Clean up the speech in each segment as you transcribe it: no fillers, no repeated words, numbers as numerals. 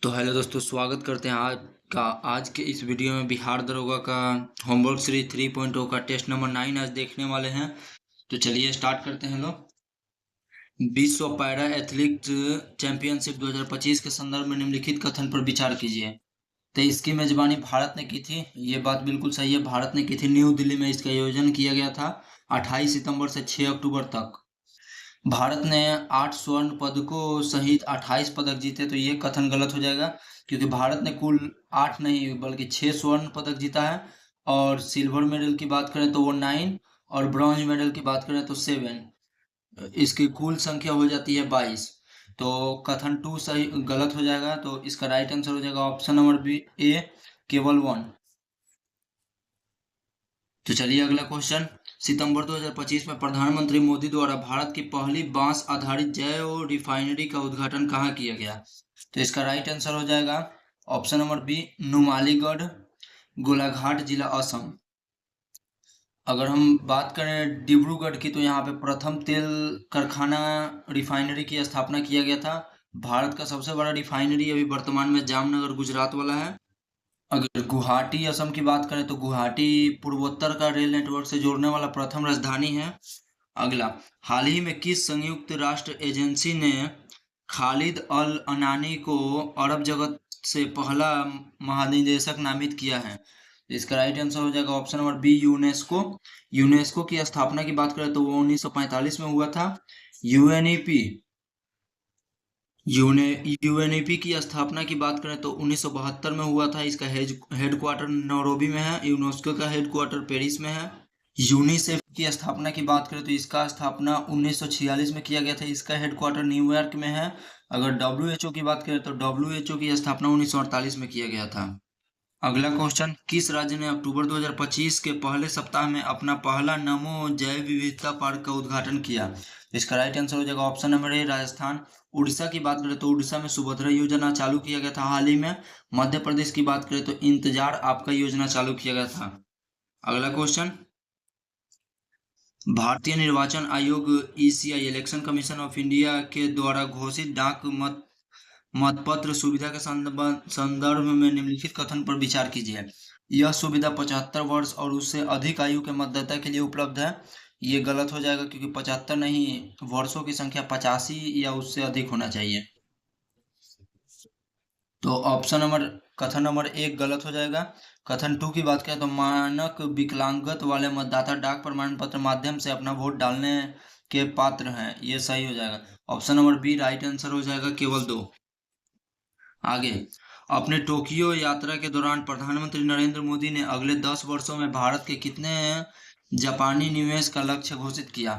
तो हेलो दोस्तों, स्वागत करते हैं आज के इस वीडियो में बिहार दरोगा का होमवर्क सीरीज 3.0 का टेस्ट नंबर 9 आज देखने वाले हैं। तो चलिए स्टार्ट करते हैं लोग। विश्व पैरा एथलीट चैंपियनशिप 2025 के संदर्भ में निम्नलिखित कथन पर विचार कीजिए। तो इसकी मेजबानी भारत ने की थी, ये बात बिल्कुल सही है, भारत ने की थी। न्यू दिल्ली में इसका आयोजन किया गया था 28 सितंबर से 6 अक्टूबर तक। भारत ने 8 स्वर्ण पदकों सहित 28 पदक जीते, तो ये कथन गलत हो जाएगा, क्योंकि भारत ने कुल 8 नहीं बल्कि 6 स्वर्ण पदक जीता है। और सिल्वर मेडल की बात करें तो वो 9, और ब्रॉन्ज मेडल की बात करें तो 7। इसकी कुल संख्या हो जाती है 22। तो कथन 2 सही गलत हो जाएगा, तो इसका राइट आंसर हो जाएगा ऑप्शन नंबर बी ए, केवल 1। तो चलिए अगला क्वेश्चन। सितंबर 2025 में प्रधानमंत्री मोदी द्वारा भारत की पहली बांस आधारित जैव रिफाइनरी का उद्घाटन कहाँ किया गया? तो इसका राइट आंसर हो जाएगा option number B, Numaligarh, Golaghat जिला, असम। अगर हम बात करें डिब्रूगढ़ की, तो यहाँ पे प्रथम तेल कारखाना रिफाइनरी की स्थापना किया गया था। भारत का सबसे बड़ा रिफाइनरी अभी वर्तमान में जामनगर गुजरात वाला है। अगर गुवाहाटी असम की बात करें तो गुवाहाटी पूर्वोत्तर का रेल नेटवर्क से जोड़ने वाला प्रथम राजधानी है। अगला, हाल ही में किस संयुक्त राष्ट्र एजेंसी ने खालिद अल अनानी को अरब जगत से पहला महानिदेशक नामित किया है? इसका राइट आंसर हो जाएगा option number B, UNESCO. UNESCO की स्थापना की बात करें तो वो 1945 में हुआ था। यूएनईपी यूएनईपी की स्थापना की बात करें तो 1972 में हुआ था। इसका हेडक्वार्टर नैरोबी में है। यूनेस्को का हेडक्वार्टर पेरिस में है। यूनिसेफ की स्थापना की बात करें तो इसका स्थापना 1946 में किया गया था। इसका हेडक्वार्टर न्यूयॉर्क में है। अगर डब्ल्यूएचओ की बात करें तो डब्ल्यूएचओ की स्थापना 1948 में किया गया था। अगला क्वेश्चन, किस राज्य ने अक्टूबर 2025 के पहले सप्ताह में अपना पहला नमो जैव विविधता पार्क का उद्घाटन किया? इसका राइट आंसर हो जाएगा option number A, Rajasthan. Orissa की बात करें तो उड़ीसा में सुभद्रा योजना चालू किया गया था हाल ही में। मध्य प्रदेश की बात करें तो इंतजार आपका योजना चालू किया गया था। अगला क्वेश्चन, भारतीय निर्वाचन आयोग ECI election commission of India के द्वारा घोषित डाक मतपत्र सुविधा के संदर्भ में निम्नलिखित कथन पर विचार कीजिए। यह सुविधा 75 वर्ष और उससे अधिक आयु के मतदाता के लिए उपलब्ध है। ये गलत हो जाएगा, क्योंकि 75 नहीं, वर्षों की संख्या 85 या उससे अधिक होना चाहिए। तो कथन नंबर 1 गलत हो जाएगा। कथन 2 की बात करें तो मानक विकलांगत वाले मतदाता डाक प्रमाण पत्र माध्यम से अपना वोट डालने के पात्र हैं, ये सही हो जाएगा। Option number B right answer हो जाएगा, केवल 2। आगे, अपने टोक्यो यात्रा के दौरान प्रधानमंत्री नरेंद्र मोदी ने अगले 10 वर्षों में भारत के कितने जापानी निवेश का लक्ष्य घोषित किया?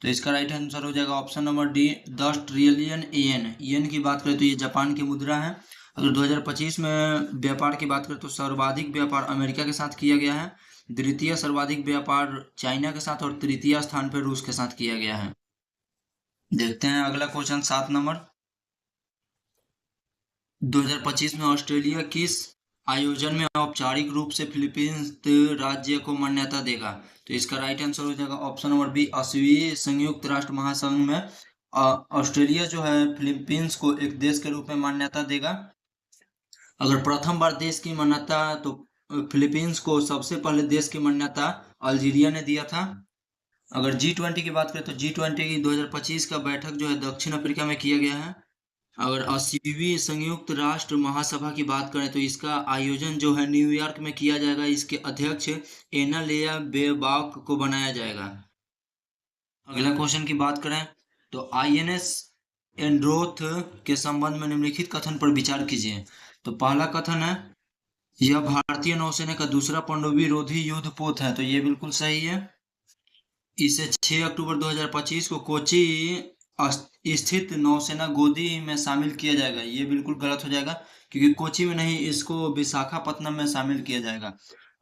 तो इसका राइट आंसर हो जाएगा ऑप्शन नंबर डी, 10 ट्रिलियन येन। येन की बात करें तो ये जापान की मुद्रा है। अगर 2025 में व्यापार की बात करें तो सर्वाधिक व्यापार अमेरिका के साथ किया गया है, द्वितीय सर्वाधिक व्यापार चाइना के साथ, और तृतीय स्थान पर रूस के साथ किया गया है। देखते हैं अगला क्वेश्चन, 7 नंबर। 2025 में ऑस्ट्रेलिया किस आयोजन में औपचारिक रूप से फिलीपींस राज्य को मान्यता देगा? तो इसका राइट आंसर हो जाएगा ऑप्शन नंबर बी, 80वीं संयुक्त राष्ट्र महासंघ में ऑस्ट्रेलिया जो है फिलीपींस को एक देश के रूप में मान्यता देगा। अगर प्रथम बार देश की मान्यता, तो फिलीपींस को सबसे पहले देश की मान्यता अल्जीरिया ने दिया था। अगर G20 की बात करें तो G20 की 2025 का बैठक जो है दक्षिण अफ्रीका में किया गया है। अगर 80वीं संयुक्त राष्ट्र महासभा की बात करें तो इसका आयोजन जो है न्यूयॉर्क में किया जाएगा। इसके अध्यक्ष एनालिया बेबाक को बनाया जाएगा। अगला क्वेश्चन की बात करें तो INS एंड्रोथ के संबंध में निम्नलिखित कथन पर विचार कीजिए। तो पहला कथन है, यह भारतीय नौसेना का दूसरा पनडुब्बी रोधी युद्धपोत है, तो ये बिल्कुल सही है। इसे 6 अक्टूबर 2025 को कोची स्थित नौसेना गोदी में शामिल किया जाएगा, ये बिल्कुल गलत हो जाएगा, क्योंकि कोची में नहीं, इसको विशाखापत्तनम में शामिल किया जाएगा।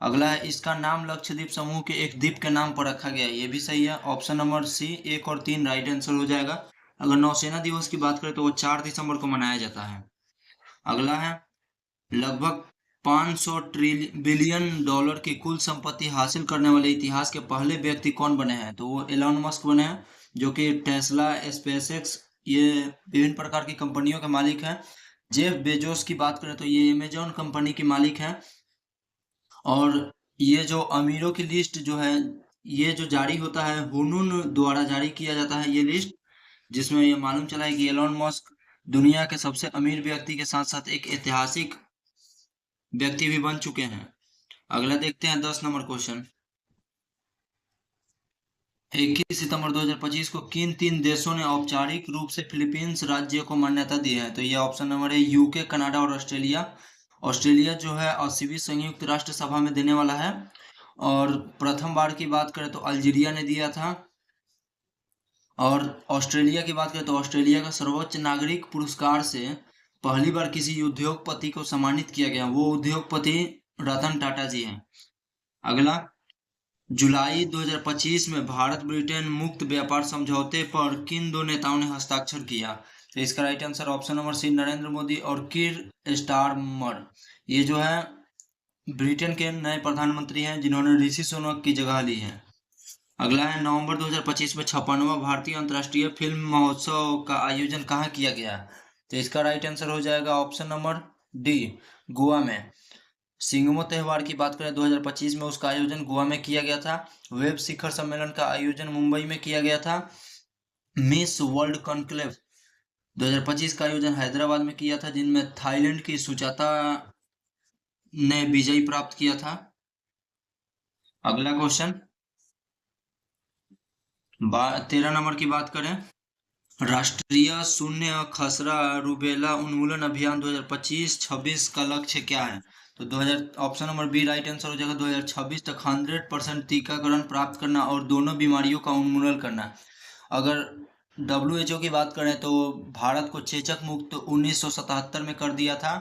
अगला है, इसका नाम लक्षद्वीप समूह के एक द्वीप के नाम पर रखा गया है, ये भी सही है। ऑप्शन नंबर सी, 1 और 3 राइट आंसर हो जाएगा। अगर नौसेना दिवस की बात करें तो वो 4 दिसंबर को मनाया जाता है। अगला है, लगभग 500 बिलियन डॉलर की कुल संपत्ति हासिल करने वाले इतिहास के पहले व्यक्ति कौन बने हैं? तो वो एलन मस्क बने हैं, जो कि टेस्ला, स्पेसएक्स, ये विभिन्न प्रकार की कंपनियों के मालिक हैं। जेफ बेजोस की बात करें तो ये अमेजॉन कंपनी के मालिक हैं। और ये जो अमीरों की लिस्ट जो है, ये जो जारी होता है हुनून द्वारा जारी किया जाता है ये लिस्ट, जिसमें ये मालूम चला है कि एलोन मस्क दुनिया के सबसे अमीर व्यक्ति के साथ साथ एक ऐतिहासिक व्यक्ति भी बन चुके हैं। अगला देखते हैं 10 नंबर क्वेश्चन। 21 सितंबर 2025 को किन 3 देशों ने औपचारिक रूप से फिलीपींस राज्य को मान्यता दी है? तो ये ऑप्शन नंबर है यूके, कनाडा और ऑस्ट्रेलिया। ऑस्ट्रेलिया जो है 80वीं संयुक्त राष्ट्र सभा में देने वाला है। और प्रथम बार की बात करें तो अल्जीरिया ने दिया था। और ऑस्ट्रेलिया की बात करें तो ऑस्ट्रेलिया का सर्वोच्च नागरिक पुरस्कार से पहली बार किसी उद्योगपति को सम्मानित किया गया, वो उद्योगपति रतन टाटा जी हैं। अगला, जुलाई 2025 में भारत ब्रिटेन मुक्त व्यापार समझौते पर किन दो नेताओं ने हस्ताक्षर किया? तो इसका right answer option number C, Narendra Modi और कीर स्टारमर। ये जो है ब्रिटेन के नए प्रधानमंत्री हैं जिन्होंने ऋषि सुनक की जगह ली है। अगला है, नवंबर 2025 में 56वां भारतीय अंतर्राष्ट्रीय फिल्म महोत्सव का आयोजन कहाँ किया गया? तो इसका राइट आंसर हो जाएगा ऑप्शन नंबर डी, गोवा में। सिंगमो त्योहार की बात करें 2025 में उसका आयोजन गोवा में किया गया था। वेब शिखर सम्मेलन का आयोजन मुंबई में किया गया था। मिस वर्ल्ड कॉन्क्लेव 2025 का आयोजन हैदराबाद में किया था, जिनमें थाईलैंड की सुजाता ने विजय प्राप्त किया था। अगला क्वेश्चन 13 नंबर की बात करें, राष्ट्रीय शून्य खसरा रुबेला उन्मूलन अभियान 2025-26 का लक्ष्य क्या है? तो 2000 option number B right answer हो जाएगा 2026 तक 100% टीकाकरण प्राप्त करना और दोनों बीमारियों का उन्मूलन करना। अगर WHO की बात करें तो भारत को चेचक मुक्त 1977 में कर दिया था,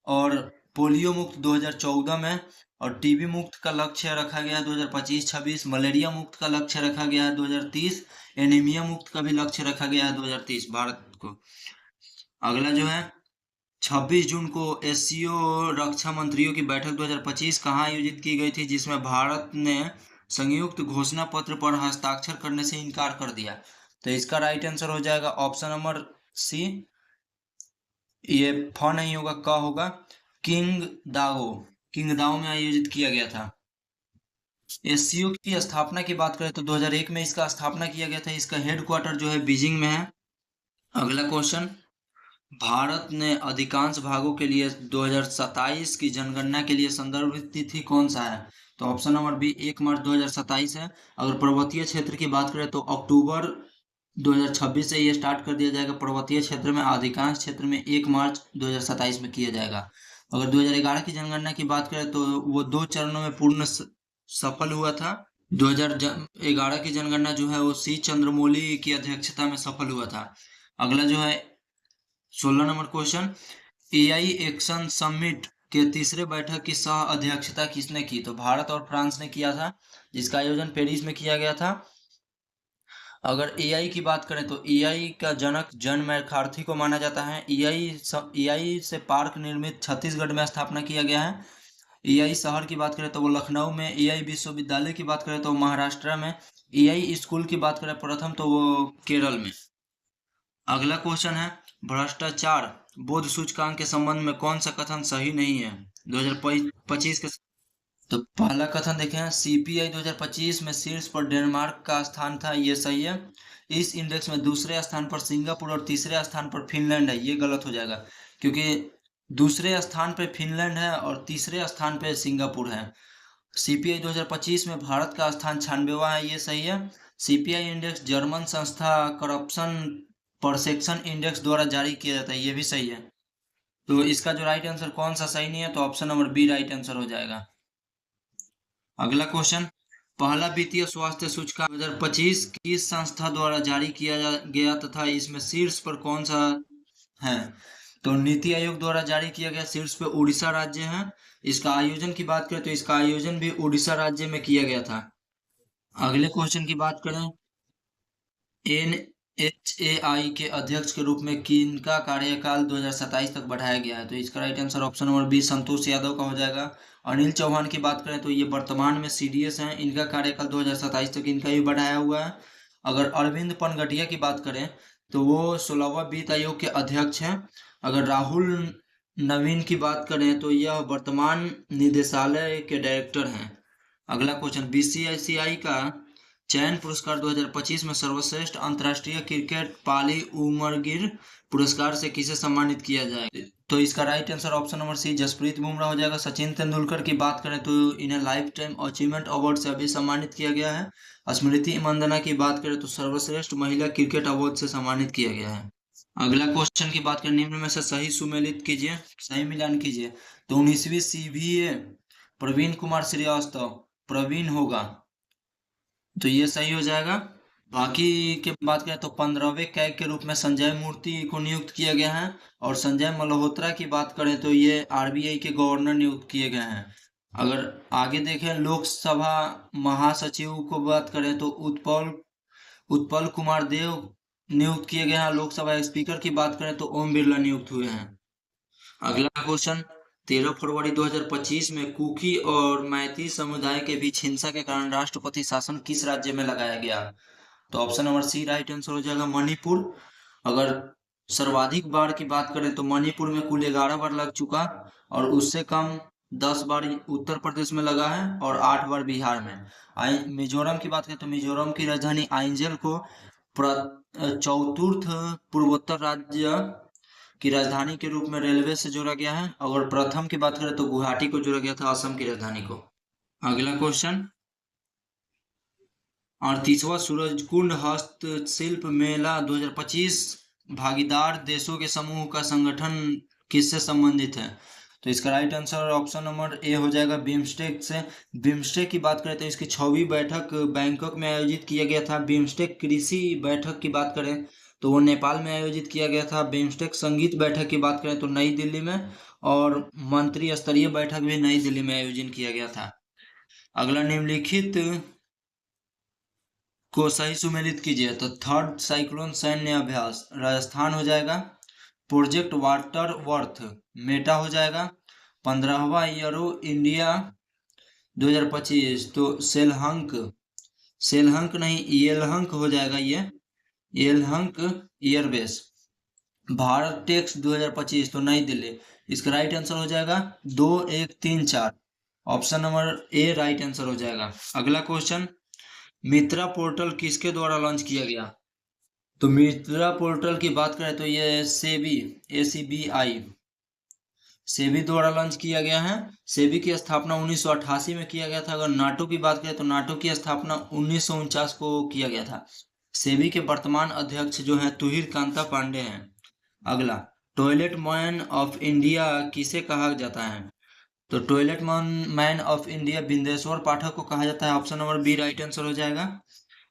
और पोलियो मुक्त 2014 में, और टीबी मुक्त का लक्ष्य रखा गया है 2025-26, मलेरिया मुक्त का लक्ष्य रखा गया है 2030, एनीमिया मुक्त का भी लक्ष्य रखा गया है 2030 भारत को। अगला जो है 26 जून को एससीओ रक्षा मंत्रियों की बैठक 2025 कहाँ आयोजित की गई थी, जिसमें भारत ने संयुक्त घोषणा पत्र पर हस्ताक्षर करने से इनकार कर दिया? तो इसका राइट आंसर हो जाएगा ऑप्शन नंबर सी, ये फ नहीं होगा, क होगा, किंगदाओ में आयोजित किया गया था। एससीओ की स्थापना की बात करें तो 2001 में इसका स्थापना किया गया था। इसका हेडक्वार्टर जो है बीजिंग में है। अगला क्वेश्चन, भारत ने अधिकांश भागों के लिए 2027 की जनगणना के लिए संदर्भ तिथि कौन सा है? तो ऑप्शन नंबर बी 1 मार्च 2027 है। अगर पर्वतीय क्षेत्र की बात करें तो अक्टूबर 2026 से ये स्टार्ट कर दिया जाएगा पर्वतीय क्षेत्र में, अधिकांश क्षेत्र में 1 मार्च 2027 में किया जाएगा। अगर 2011 की जनगणना की बात करें तो वो 2 चरणों में पूर्ण सफल हुआ था। 2011 की जनगणना जो है वो सी चंद्रमौली की अध्यक्षता में सफल हुआ था। अगला जो है 16 number question, AI action summit के तीसरे बैठक की सह अध्यक्षता किसने की? तो भारत और फ्रांस ने किया था, जिसका आयोजन पेरिस में किया गया था। अगर एआई की बात करें तो एआई का जनक जॉन मैकार्थी को माना जाता है। एआई से पार्क निर्मित छत्तीसगढ़ में स्थापना किया गया है। एआई शहर की बात करें तो वो लखनऊ में, एआई विश्वविद्यालय की बात करें तो महाराष्ट्र में, एआई स्कूल की बात करें प्रथम तो वो केरल में। अगला क्वेश्चन है, भ्रष्टाचार बोध सूचकांक के संबंध में कौन सा कथन सही नहीं है 2025 के? तो पहला कथन देखें, सीपीआई 2025 में शीर्ष पर डेनमार्क का स्थान था, ये सही है। इस इंडेक्स में दूसरे स्थान पर सिंगापुर और तीसरे स्थान पर फिनलैंड है, ये गलत हो जाएगा, क्योंकि दूसरे स्थान पे फिनलैंड है और तीसरे स्थान पे सिंगापुर है। सीपीआई 2025 में भारत का स्थान 96वां है, ये सही है। सीपीआई इंडेक्स जर्मन संस्था करप्शन परसेप्शन इंडेक्स द्वारा जारी किया जाता है, ये भी सही है। तो इसका जो राइट आंसर कौन सा सही नहीं है, तो option number B right answer हो जाएगा। अगला क्वेश्चन, पहला वित्तीय स्वास्थ्य सूचकांक 2025 किस संस्था द्वारा जारी किया गया तथा इसमें शीर्ष पर कौन सा है? तो नीति आयोग द्वारा जारी किया गया, शीर्ष पे उड़ीसा राज्य है। इसका आयोजन की बात करें तो इसका आयोजन भी उड़ीसा राज्य में किया गया था। अगले क्वेश्चन की बात करें, NHAI के अध्यक्ष के रूप में किनका कार्यकाल 2027 तक बढ़ाया गया है? तो इसका right answer option number B Santosh Yadav का हो जाएगा। अनिल चौहान की बात करें तो ये वर्तमान में CDS हैं, इनका कार्यकाल 2027 तक इनका भी बढ़ाया हुआ है। अगर अरविंद पनगटिया की बात करें तो वो 16वां वित्त आयोग के अध्यक्ष हैं। अगर राहुल नवीन की बात करें तो यह वर्तमान निदेशालय के डायरेक्टर हैं। अगला क्वेश्चन, बीसीसीआई का चयन पुरस्कार 2025 में सर्वश्रेष्ठ अंतर्राष्ट्रीय क्रिकेट पाली उमरगिर पुरस्कार से किसे सम्मानित किया जाएगा? तो इसका right answer option number C Jasprit Bumrah हो जाएगा। सचिन तेंदुलकर की बात करें तो इन्हें लाइफ टाइम अचीवमेंट अवार्ड से अभी सम्मानित किया गया है। स्मृति मंदाना की बात करें तो सर्वश्रेष्ठ महिला क्रिकेट अवार्ड से सम्मानित किया गया है। अगला क्वेश्चन की बात करें, निम्न में से सही सुमेलित कीजिए, सही मिलान कीजिए। तो 19वीं सीबीए प्रवीण कुमार श्रीवास्तव प्रवीण होगा, तो ये सही हो जाएगा। बाकी के बात करें तो 15वें कैग के रूप में संजय मूर्ति को नियुक्त किया गया है। और संजय मल्होत्रा की बात करें तो ये आरबीआई के गवर्नर नियुक्त किए गए हैं। अगर आगे देखें लोकसभा महासचिव को बात करें तो उत्पल कुमार देव नियुक्त किए गए हैं। लोकसभा स्पीकर की बात करें तो ओम बिरला नियुक्त हुए हैं। अगला क्वेश्चन, 13 फरवरी 2025 में कुकी और मैती समुदाय के बीच हिंसा के कारण राष्ट्रपति शासन किस राज्य में लगाया गया? तो option number C right answer हो जाएगा मणिपुर। अगर सर्वाधिक बार की बात करें तो मणिपुर में कुल 11 बार लग चुका, और उससे कम 10 बार उत्तर प्रदेश में लगा है और 8 बार बिहार में। मिजोरम की बात करें तो मिजोरम की राजधानी आइंजल को चौथुर्थ पूर्वोत्तर राज्य की राजधानी के रूप में रेलवे से जोड़ा गया है। अगर प्रथम की बात करें तो गुवाहाटी को जोड़ा गया था, असम की राजधानी को। अगला क्वेश्चन, 38वां सूरजकुंड हस्तशिल्प मेला 2025 भागीदार देशों के समूह का संगठन किससे संबंधित है? तो इसका right answer option number A हो जाएगा बिम्स्टेक से। बिम्स्टेक की बात करें तो इसकी 6वीं बैठक बैंकॉक में आयोजित किया गया था। बिम्स्टेक कृषि बैठक की बात करें तो वो नेपाल में आयोजित किया गया था। बिम्स्टेक संगीत बैठक की बात करें तो नई दिल्ली में, और मंत्री स्तरीय बैठक भी नई दिल्ली में आयोजन किया गया था। अगला, निम्नलिखित को सही सुमेलित कीजिए। तो थर्ड साइक्लोन सैन्य अभ्यास राजस्थान हो जाएगा। प्रोजेक्ट वाटर वर्थ मेटा हो जाएगा। 15वां एरो इंडिया 2025 तो सेलहंक नहीं येलहंक हो जाएगा, ये येलहंक एयरबेस। भारत टेक्स 2025 तो नई दिल्ली। इसका राइट आंसर हो जाएगा 2, 1, 3, 4, option number A right answer हो जाएगा। अगला क्वेश्चन, मित्रा पोर्टल किसके द्वारा लॉन्च किया गया? तो मित्रा पोर्टल की बात करें तो ये सेबी द्वारा लॉन्च किया गया है। सेबी की स्थापना 1988 में किया गया था। अगर नाटो की बात करें तो नाटो की स्थापना 1949 को किया गया था। सेबी के वर्तमान अध्यक्ष जो हैं तुहिर कांता पांडे हैं। अगला, टॉयलेट मैन ऑफ इंडिया किसे कहा जाता है? तो toilet man of India Bindeshwar Pathak को कहा जाता है। Option number B right answer हो जाएगा।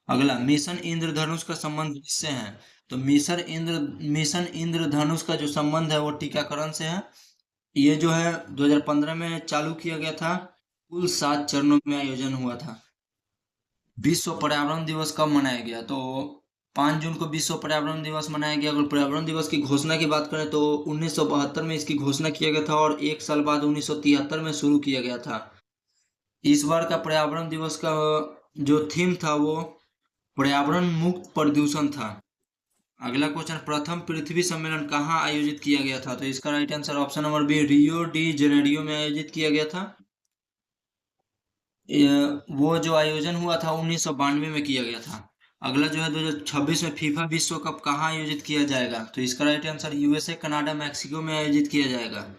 अगला, मिशन इंद्रधनुष का संबंध किससे है? तो मिशन इंद्रधनुष का जो संबंध है वो टीकाकरण से है। ये जो है 2015 में चालू किया गया था। कुल 7 चरणों में आयोजन हुआ था। विश्व पर्यावरण दिवस कब मनाया गया? तो 5 जून को विश्व पर्यावरण दिवस मनाया गया। अगर पर्यावरण दिवस की घोषणा की बात करें तो 1972 में इसकी घोषणा किया गया था, और 1 साल बाद 1973 में शुरू किया गया था। इस बार का पर्यावरण दिवस का जो थीम था वो पर्यावरण मुक्त प्रदूषण था। अगला क्वेश्चन, प्रथम पृथ्वी सम्मेलन कहाँ आयोजित किया गया था? तो इसका right answer option number B Rio de Janeiro में आयोजित किया गया था। वो जो आयोजन हुआ था 1992 में किया गया था। अगला जो है 2026 में फीफा विश्व कप कहाँ आयोजित किया जाएगा? तो इसका right answer USA, Canada, Mexico में आयोजित किया जाएगा।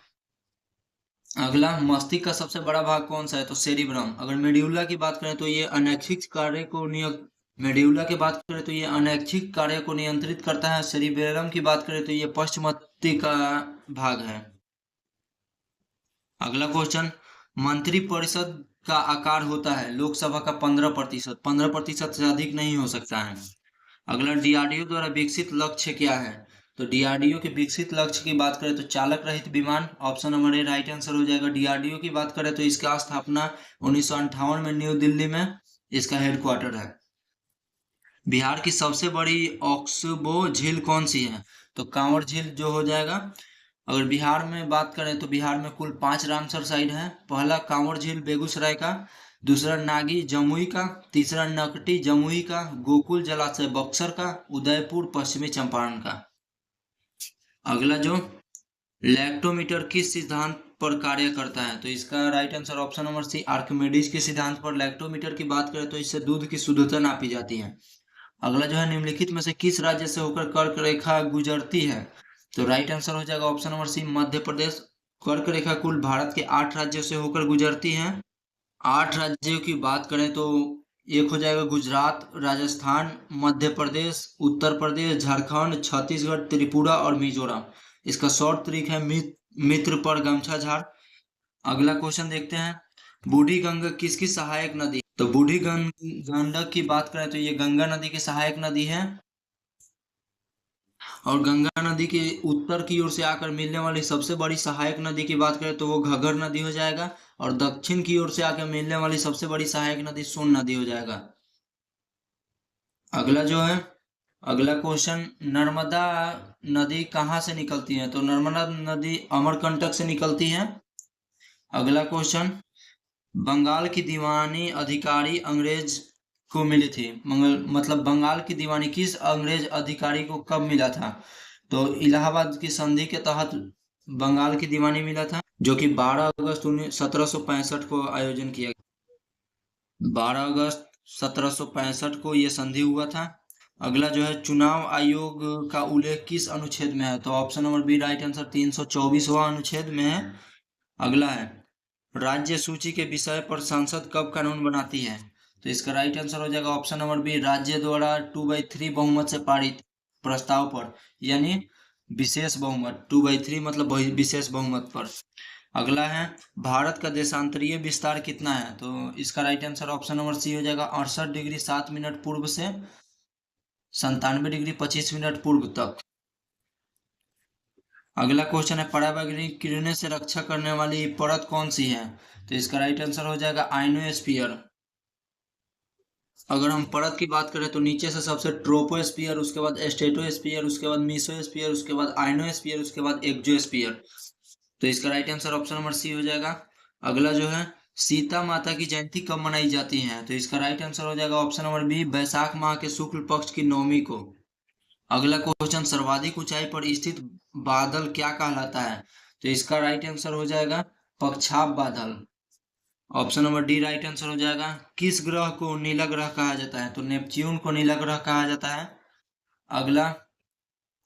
अगला, मस्तिष्क का सबसे बड़ा भाग कौन सा है? तो सेरिब्रम। अगर मेड्यूला की बात करें तो ये अनैच्छिक कार्य को अनैच्छिक कार्य को नियंत्रित करता है। सेरिबेरम की बात करें तो ये पश्च मस्तिष्क का भाग है। अगला क्वेश्चन, मंत्री परिषद का आकार होता है लोकसभा का 15%। 15% से अधिक नहीं हो सकता है। अगला, डीआरडीओ द्वारा विकसित लक्ष्य क्या है? तो डीआरडीओ के विकसित लक्ष्य की बात करें तो चालक रहित विमान, option number A right answer हो जाएगा। डीआरडीओ की बात करें तो इसका स्थापना 1958 में न्यू दिल्ली में इसका हेडक्वार्टर है। बिहार की सबसे बड़ी ऑक्सबो झील कौन सी है? तो कांवर झील जो हो जाएगा। अगर बिहार में बात करें तो बिहार में कुल 5 रामसर साइट हैं। पहला कांवर झील बेगूसराय का, दूसरा नागी जमुई का, तीसरा नकटी जमुई का, गोकुल जलाशय बक्सर का, उदयपुर पश्चिमी चंपारण का। अगला जो लैक्टोमीटर किस सिद्धांत पर कार्य करता है? तो इसका right answer option number C, Archimedes के सिद्धांत पर। लैक्टोमीटर की बात करें तो इससे दूध की शुद्धता नापी जाती है। अगला जो है, निम्नलिखित में से किस राज्य से होकर कर्क रेखा गुजरती है? तो राइट आंसर हो जाएगा ऑप्शन नंबर सी, मध्य प्रदेश। कर्क रेखा कुल भारत के 8 राज्यों से होकर गुजरती है। 8 राज्यों की बात करें तो एक हो जाएगा गुजरात, राजस्थान, मध्य प्रदेश, उत्तर प्रदेश, झारखंड, छत्तीसगढ़, त्रिपुरा और मिजोरम। इसका शॉर्ट ट्रिक है मित्र पर गमछा झाड़। अगला क्वेश्चन देखते हैं, बूढ़ी गंगा किसकी सहायक नदी? तो बूढ़ी गंडक की बात करें तो ये गंगा नदी की सहायक नदी है। और गंगा नदी के उत्तर की ओर से आकर मिलने वाली सबसे बड़ी सहायक नदी की बात करें तो वो घग्गर नदी हो जाएगा। और दक्षिण की ओर से आकर मिलने वाली सबसे बड़ी सहायक नदी सोन नदी हो जाएगा। अगला जो है, अगला क्वेश्चन, नर्मदा नदी कहाँ से निकलती है? तो नर्मदा नदी अमरकंटक से निकलती है। अगला क्वेश्चन, बंगाल की दीवानी अधिकारी अंग्रेज को मिली थी, मतलब बंगाल की दीवानी किस अंग्रेज अधिकारी को कब मिला था? तो इलाहाबाद की संधि के तहत बंगाल की दीवानी मिला था, जो कि 12 अगस्त 1765 को आयोजन किया गया। 12 अगस्त 1765 को यह संधि हुआ था। अगला जो है, चुनाव आयोग का उल्लेख किस अनुच्छेद में है? तो option number B right answer 324वां अनुच्छेद में है। अगला है, राज्य सूची के विषय पर संसद कब कानून बनाती है? तो इसका राइट आंसर हो जाएगा ऑप्शन नंबर बी, राज्य द्वारा 2/3 बहुमत से पारित प्रस्ताव पर, यानी विशेष बहुमत। 2/3 मतलब विशेष बहुमत पर। अगला है, भारत का देशांतरीय विस्तार कितना है? तो इसका right answer option number C हो जाएगा, 68 डिग्री 7 मिनट पूर्व से 97 डिग्री 25 मिनट पूर्व तक। अगला क्वेश्चन है, पराबैंगनी किरणें से रक्षा करने वाली परत कौन सी है? तो इसका राइट आंसर हो जाएगा आइनोस्फीयर। अगर हम परत की बात करें तो नीचे से सबसे ट्रोपोस्फीयर, उसके बाद स्ट्रेटोस्फीयर, उसके बाद मीसोस्फीयर, उसके बाद आइनोस्फीयर, उसके बाद एक्सोस्फीयर। तो इसका right answer option number C हो जाएगा। अगला जो है, सीता माता की जयंती कब मनाई जाती है? तो इसका राइट आंसर हो जाएगा ऑप्शन नंबर बी, बैसाख माह के शुक्ल पक्ष की नवमी को। अगला क्वेश्चन, सर्वाधिक ऊंचाई पर स्थित बादल क्या कहलाता है? तो इसका राइट आंसर हो जाएगा पक्षाप बादल। Option number D right answer हो जाएगा। किस ग्रह को नीला ग्रह कहा जाता है? तो नेपच्यून को नीला ग्रह कहा जाता है। अगला,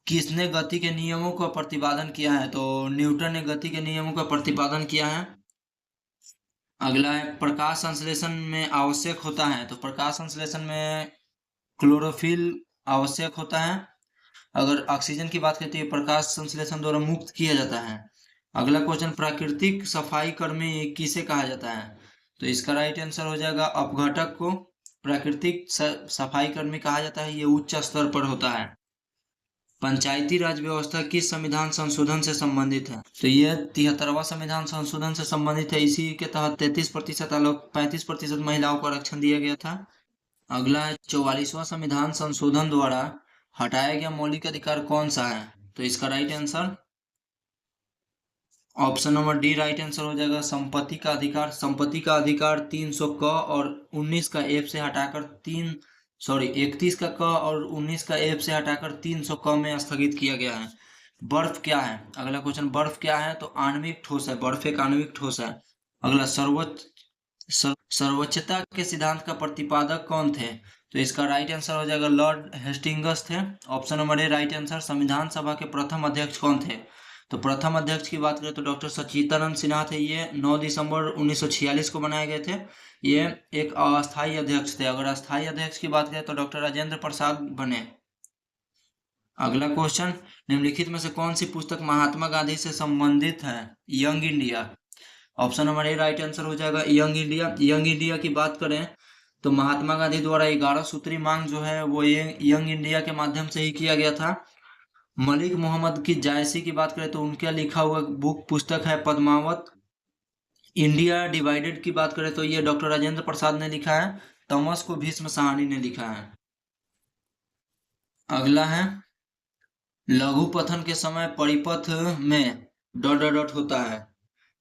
किसने गति के नियमों का प्रतिपादन किया है? तो न्यूटन ने गति के नियमों का प्रतिपादन किया है। अगला है, प्रकाश संश्लेषण में आवश्यक होता है? तो प्रकाश संश्लेषण में क्लोरोफिल आवश्यक होता है। अगर ऑक्सीजन की बात करते हैं, प्रकाश संश्लेषण द्वारा मुक्त किया जाता है। अगला क्वेश्चन, प्राकृतिक सफाई कर्मी किसे कहा जाता है? तो इसका राइट आंसर हो जाएगा अपघटक को प्राकृतिक सफाई कर्मी कहा जाता है। ये उच्च स्तर पर होता है। पंचायती राज व्यवस्था किस संविधान संशोधन से संबंधित है? तो ये 73वां संविधान संशोधन से संबंधित है। इसी के तहत 33% 35% महिलाओं को आरक्षण दिया गया था। अगला है, 44वां संविधान संशोधन द्वारा हटाया गया मौलिक अधिकार कौन सा है? तो इसका right answer option number D right answer हो जाएगा संपत्ति का अधिकार। संपत्ति का अधिकार 300 क और 19 का एफ से हटाकर 31 का क और 19 का एफ से हटाकर 300 क में स्थगित किया गया है। बर्फ क्या है? अगला क्वेश्चन, बर्फ क्या है? तो आणविक ठोस है। बर्फ एक आणविक ठोस है। अगला, सर्वोच्चता के सिद्धांत का प्रतिपादक कौन थे? तो इसका राइट आंसर हो जाएगा लॉर्ड हेस्टिंग्स थे। Option number A right answer. संविधान सभा के प्रथम अध्यक्ष कौन थे? तो प्रथम अध्यक्ष की बात करें तो डॉक्टर सच्चिदानंद सिन्हा थे। ये 9 दिसंबर 1946 को बनाए गए थे। ये एक अस्थायी अध्यक्ष थे। अगर अस्थायी अध्यक्ष की बात करें तो डॉक्टर राजेंद्र प्रसाद बने। अगला क्वेश्चन, निम्नलिखित में से कौन सी पुस्तक महात्मा गांधी से संबंधित है? Young India. Option number A right answer हो जाएगा यंग इंडिया। यंग इंडिया की बात करें तो महात्मा गांधी द्वारा 11 सूत्री मांग जो है वो ये यंग इंडिया के माध्यम से ही किया गया था। मलिक मोहम्मद की जायसी की बात करें तो उनका लिखा हुआ पुस्तक है पद्मावत। इंडिया डिवाइडेड की बात करें तो ये डॉक्टर राजेंद्र प्रसाद ने लिखा है। तमस को भीष्म साहनी ने लिखा है। अगला है, लघु पथन के समय परिपथ में ... होता है।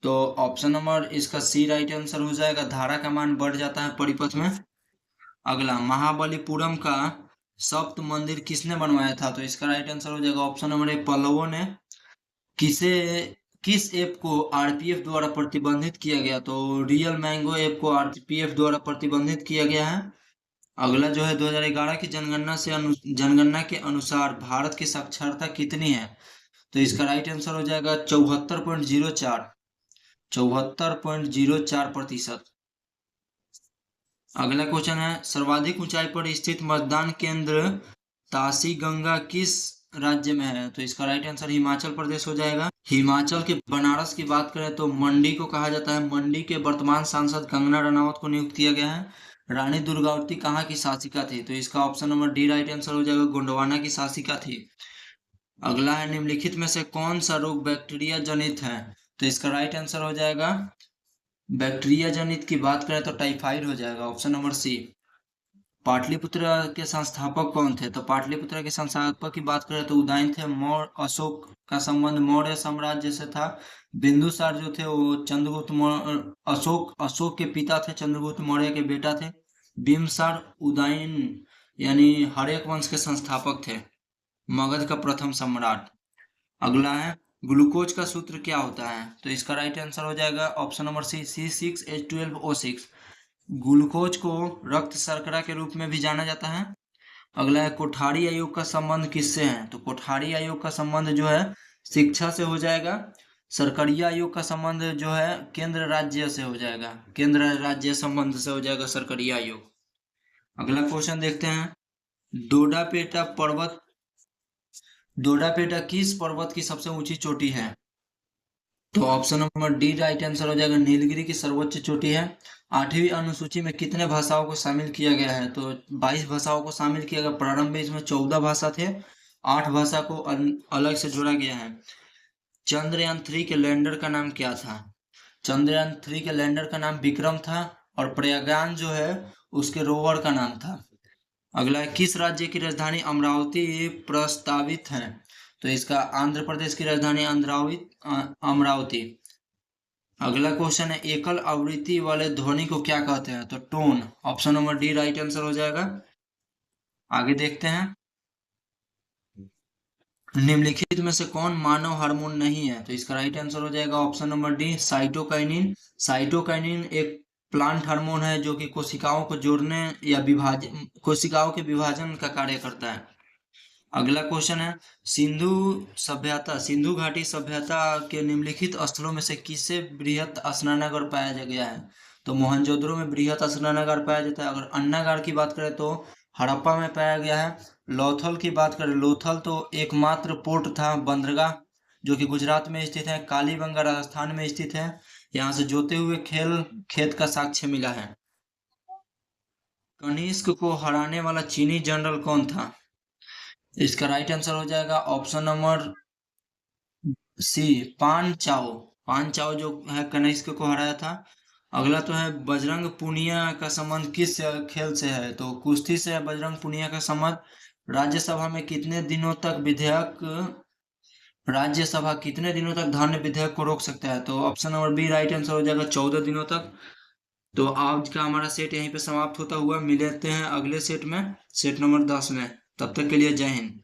तो ऑप्शन नंबर इसका सी राइट आंसर हो जाएगा, धारा का मान बढ़ जाता है परिपथ में। अगला, महाबलीपुरम का सप्त मंदिर किसने बनवाया था? तो इसका राइट आंसर हो जाएगा ऑप्शन नंबर ए पल्लवों ने। किस ऐप को आरपीएफ द्वारा प्रतिबंधित किया गया? तो रियल मैंगो ऐप को आरपीएफ द्वारा प्रतिबंधित किया गया है। अगला जो है 2011 की जनगणना के अनुसार भारत की साक्षरता कितनी है? तो इसका राइट आंसर हो जाएगा 74.04%। अगला क्वेश्चन है, सर्वाधिक ऊंचाई पर स्थित मतदान केंद्र ताशी गंगा किस राज्य में है? तो इसका राइट आंसर हिमाचल प्रदेश हो जाएगा। हिमाचल के बनारस की बात करें तो मंडी को कहा जाता है। मंडी के वर्तमान सांसद कंगना रनावत को नियुक्त किया गया है। रानी दुर्गावती कहाँ की शासिका थी? तो इसका option number D right answer हो जाएगा, गोंडवाना की शासिका थी। अगला है, निम्नलिखित में से कौन सा रोग बैक्टीरिया जनित है? तो इसका राइट आंसर हो जाएगा, बैक्टीरिया जनित की बात करें तो टाइफाइड हो जाएगा, ऑप्शन नंबर सी। पाटलिपुत्र के संस्थापक कौन थे? तो पाटलिपुत्र के संस्थापक की बात करें तो उदयन थे। मौर्य अशोक का संबंध मौर्य साम्राज्य से था। बिंदुसार जो थे वो चंद्रगुप्त मौर्य, अशोक के पिता थे, चंद्रगुप्त मौर्य के बेटा थे। बिंबिसार उदयन यानी हर्यक वंश के संस्थापक थे, मगध का प्रथम सम्राट। अगला है, ग्लूकोज का सूत्र क्या होता है? तो इसका राइट आंसर हो जाएगा ऑप्शन नंबर सी, C6H12O6। ग्लूकोज को रक्त शर्करा के रूप में भी जाना जाता है। अगला है, कोठारी आयोग का संबंध किससे है? तो कोठारी आयोग का संबंध जो है शिक्षा से हो जाएगा। सरकरिया आयोग का संबंध जो है केंद्र राज्य से हो जाएगा, केंद्र राज्य संबंध से हो जाएगा सरकरिया आयोग। अगला क्वेश्चन देखते हैं, डोडापेटा किस पर्वत की सबसे ऊंची चोटी है? तो option number D right answer हो जाएगा, नीलगिरी की सर्वोच्च चोटी है। 8वीं अनुसूची में कितने भाषाओं को शामिल किया गया है? तो 22 भाषाओं को शामिल किया गया। प्रारंभ में इसमें 14 भाषा थे, 8 भाषा को अलग से जोड़ा गया है। चंद्रयान-3 के लैंडर का नाम क्या था? चंद्रयान-3 के लैंडर का नाम विक्रम था और प्रज्ञान जो है उसके रोवर का नाम था। अगला है, किस राज्य की राजधानी अमरावती प्रस्तावित है? तो इसका आंध्र प्रदेश की राजधानी अमरावती। अगला क्वेश्चन है, एकल आवृत्ति वाले ध्वनि को क्या कहते हैं? तो tone, option number D right answer हो जाएगा। आगे देखते हैं, निम्नलिखित में से कौन मानव हार्मोन नहीं है? तो इसका राइट आंसर हो जाएगा option number D, cytokinin. Cytokinin एक प्लांट हार्मोन है जो कि कोशिकाओं को जोड़ने या कोशिकाओं के विभाजन का कार्य करता है। अगला क्वेश्चन है, सिंधु घाटी सभ्यता के निम्नलिखित स्थलों में से किसे बृहत स्नानागार पाया गया है? तो मोहनजोदड़ो में बृहत स्नानागार पाया जाता है। अगर अन्नागार की बात करें तो हड़प्पा में पाया गया है। लोथल की बात करें, लोथल तो एकमात्र पोर्ट था बंदरगाह जो कि गुजरात में स्थित है। कालीबंगा राजस्थान में स्थित है। यहाँ से जोते हुए खेत का साक्ष्य मिला है। कनिष्क को हराने वाला चीनी जनरल कौन था? इसका राइट आंसर हो जाएगा ऑप्शन नंबर सी, पान चाओ जो है कनिष्क को हराया था। अगला तो है, बजरंग पूनिया का संबंध किस खेल से है? तो कुश्ती से है बजरंग पूनिया का संबंध। राज्यसभा कितने दिनों तक धान्य विधेयक को रोक सकता है? तो option number B right answer हो जाएगा, 14 दिनों तक। तो आज का हमारा सेट यहीं पे समाप्त होता हुआ, मिलते हैं अगले सेट में, सेट नंबर 10 में। तब तक के लिए जय हिंद।